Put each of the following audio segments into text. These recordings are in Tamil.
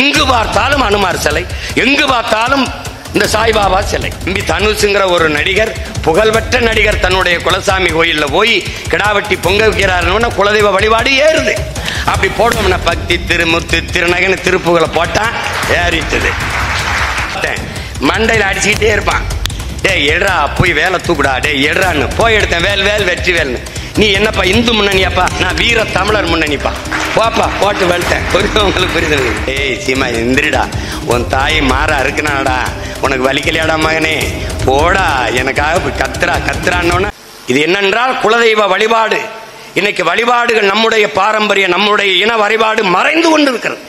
எங்கு பார்த்தாலும் அனுமார் சிலை, எங்கு பார்த்தாலும் இந்த சாய்பாபா சிலை. தனுஷுங்கிற ஒரு நடிகர், புகழ்பெற்ற நடிகர், தன்னுடைய குலசாமி கோயில்ல போய் கிடாவட்டி பொங்க வைக்கிறாருன்னு குலதெய்வ வழிபாடு ஏறுது. அப்படி போடுவோம்னா பக்தி திருமுத்து திருநகன்னு திருப்புகளை போட்டா ஏறிட்டது. மண்டையில் அடிச்சுக்கிட்டே இருப்பான். டே எடுறா போய் வேலை தூக்குடா, டே எடுறான்னு போய் எடுத்தேன். வேல் வேல் வெற்றி வேல்னு. நீ என்னப்பா இந்து முன்னணியாப்பா? நான் வீர தமிழர் முன்னணிப்பா. போப்பா போட்டு வெளுத்தேன். உங்களுக்கு புரியுது? ஏய் சீமா எந்திரிடா, உன் தாய் மாறா இருக்குனாடா, உனக்கு வலிக்கலையாடா மகனே, போடா எனக்காக கத்துறா கத்துறான்னு. இது என்னென்றால் குலதெய்வ வழிபாடு. இன்னைக்கு வழிபாடுகள் நம்முடைய பாரம்பரிய, நம்முடைய இன வழிபாடு மறைந்து கொண்டிருக்கிறது.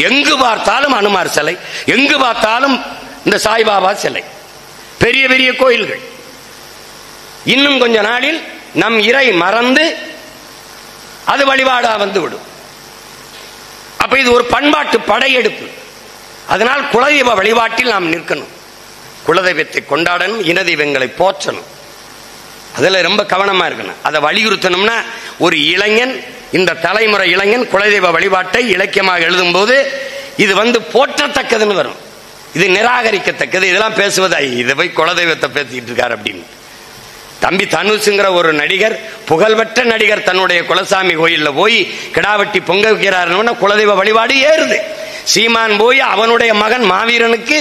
எங்கு பார்த்தாலும் அனுமார் சிலை, எங்கு பார்த்தாலும் இந்த சாய்பாபா சிலை, பெரிய பெரிய கோயில்கள். இன்னும் கொஞ்ச நாளில் நம் இறை மறந்து அது வழிபாடா வந்துவிடும். அப்ப இது ஒரு பண்பாட்டு படையெடுப்பு. அதனால் குலதெய்வ வழிபாட்டில் நாம் நிற்கணும், குலதெய்வத்தை கொண்டாடணும், இன தெய்வங்களை போற்றணும். அதுல ரொம்ப கவனமா இருக்கணும். அதை வலியுறுத்தணும்னா ஒரு இளைஞன், இந்த தலைமுறை இளைஞன் குலதெய்வ வழிபாட்டை இலக்கியமாக எழுதும் போது இது போற்றத்தக்கதுன்னு வரும். இது நிராகரிக்கத்தக்கது. இதெல்லாம் பேசுவதா, இதை போய் குலதெய்வத்தை பேசிக்கிட்டு இருக்காரு அப்படின்னு. தம்பி தனுஷுங்கிற ஒரு நடிகர், புகழ்பெற்ற நடிகர், தன்னுடைய குலசாமி கோயில்ல போய் கிடாவட்டி பொங்க வைக்கிறாருன்னு குலதெய்வ வழிபாடு ஏறுது. சீமான் போய் அவனுடைய மகன் மாவீரனுக்கு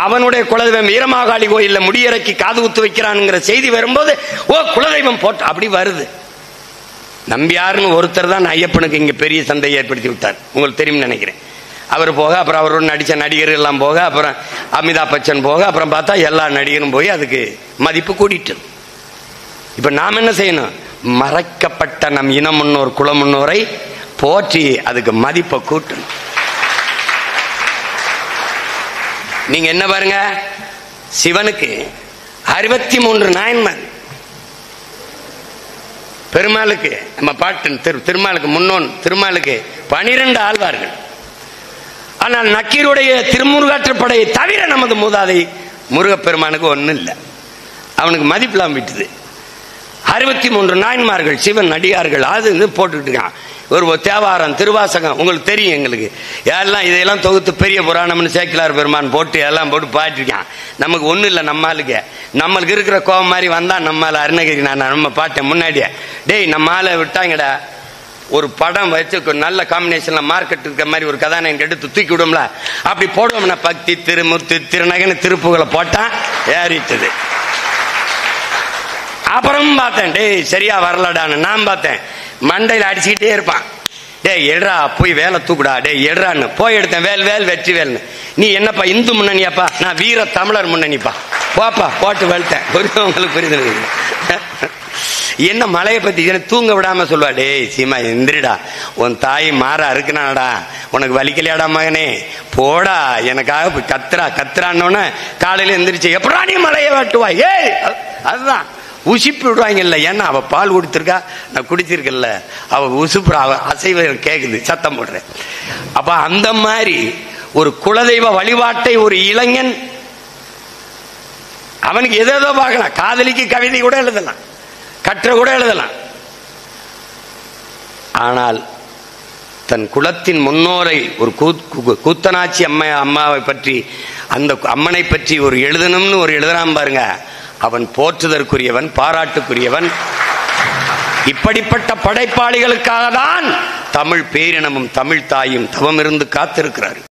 அவனுடைய குலதெய்வம் வீரமாகாளி கோயில்ல முடியிறக்கி காது குத்து வைக்கிறான்ங்கிற செய்தி வரும்போது ஓ குலதெய்வம் போட்டு அப்படி வருது. நம்பியாருன்னு ஒருத்தர் தான் ஐயப்பனுக்கு இங்க பெரிய சந்தையை ஏற்படுத்தி விட்டார். உங்களுக்கு தெரியும் நினைக்கிறேன். அவர் போக, அப்புறம் அவரோட நடிச்ச நடிகர்கள் எல்லாம் போக, அப்புறம் அமிதாப் பச்சன் போக, அப்புறம் பார்த்தா எல்லா நடிகரும் போய் அதுக்கு மதிப்பு கூட்டிட்டு. இப்ப நாம் என்ன செய்யணும்? மறைக்கப்பட்ட நம் இன முன்னோர், குல முன்னோரை போற்றி அதுக்கு மதிப்பை கூட்டணும். நீங்க என்ன பாருங்க, சிவனுக்கு 63 நாயன்மார், பெருமாளுக்கு நம்ம பாட்டு திருமாலுக்கு முன்னோன் திருமாலுக்கு 12 ஆழ்வார்கள். ஆனால் நக்கீருடைய திருமுருகாற்றுப்படையை தவிர நமது மூதாதை முருகப்பெருமானுக்கு ஒன்றும் இல்லை. அவனுக்கு மதிப்பெல்லாம் விட்டுது. 63 நாயன்மார்கள், சிவன் அடியார்கள், அது போட்டுக்கிட்டு இருக்கான். ஒரு தேவாரம், திருவாசகம் உங்களுக்கு தெரியும். எங்களுக்கு எல்லாம் இதையெல்லாம் தொகுத்து பெரிய புராணம்னு சேக்கிலார் பெருமான் போட்டு எல்லாம் போட்டு பாட்டிருக்கான். நமக்கு ஒன்றும் இல்லை. நம்மளுக்கு இருக்கிற கோபம் மாதிரி வந்தா நம்மால அருணகிரி நான் நம்ம பாட்டேன் முன்னாடியே. டேய் நம்மால விட்டாங்கடா, ஒரு படம் வச்சு நல்ல காம்பினேஷன்ல மார்க்கெட் இருக்கிற மாதிரி ஒரு கதாநாயகன் எடுத்து தூக்கி விடும்ல, அப்படி போடுவோம்னா பக்தி திருமுத்து திருநகன்னு திருப்புகளை போட்டா ஏறிட்டது. அப்புறம் பார்த்தேன், டேய் சரியா வரலடான்னு. நான் பார்த்தேன், மண்டையில் அடிச்சுக்கிட்டே இருப்பான். டே எடுறா போய் வேலை தூக்குடா, டே எடுறான்னு போய் எடுத்தேன். வேல் வேல் வெற்றி வேல்னு. நீ என்னப்பா இந்து முன்னணியாப்பா? நான் வீர தமிழர் முன்னணிப்பா. போப்பா போட்டு வெளுத்தேன். உங்களுக்கு புரியுது? என்ன மலையை பத்தி தூங்க விடாம சொல்லுவா. டே சீமா எந்திரிடா, உன் தாய் மாறா இருக்குனாடா, உனக்கு வலிக்கலையாடா மகனே, போடா எனக்காக கத்துறா கத்துறான்னு. காலையில எந்திரிச்சு எப்படா நீ மலையை வெட்டுவா? ஏய் அதுதான் உசிப்பு விடுவாங்கல்ல. ஏன்னா அவ பால் கொடுத்துருக்கா, நான் குடிச்சிருக்கல, அவ உசுப்புற, அவ அசைவ கேக்குது, சத்தம் போடுறேன். அப்ப அந்த மாதிரி ஒரு குலதெய்வ வழிபாட்டை ஒரு இளைஞன் அவனுக்கு எதோ பார்க்கலாம். காதலிக்கு கவிதை கூட எழுதலாம், கற்ற கூட எழுதலாம். ஆனால் தன் குலத்தின் முன்னோரை, ஒரு கூத்தனாச்சி அம்மாவை பற்றி, அந்த அம்மனை பற்றி ஒரு எழுதணும்னு ஒரு எழுதுறான் பாருங்க, அவன் போற்றுதற்குரியவன், பாராட்டுக்குரியவன். இப்படிப்பட்ட படைப்பாளிகளுக்காக தான் தமிழ் பேரினமும் தமிழ் தாயும் தவமிருந்து காத்திருக்கிறார்.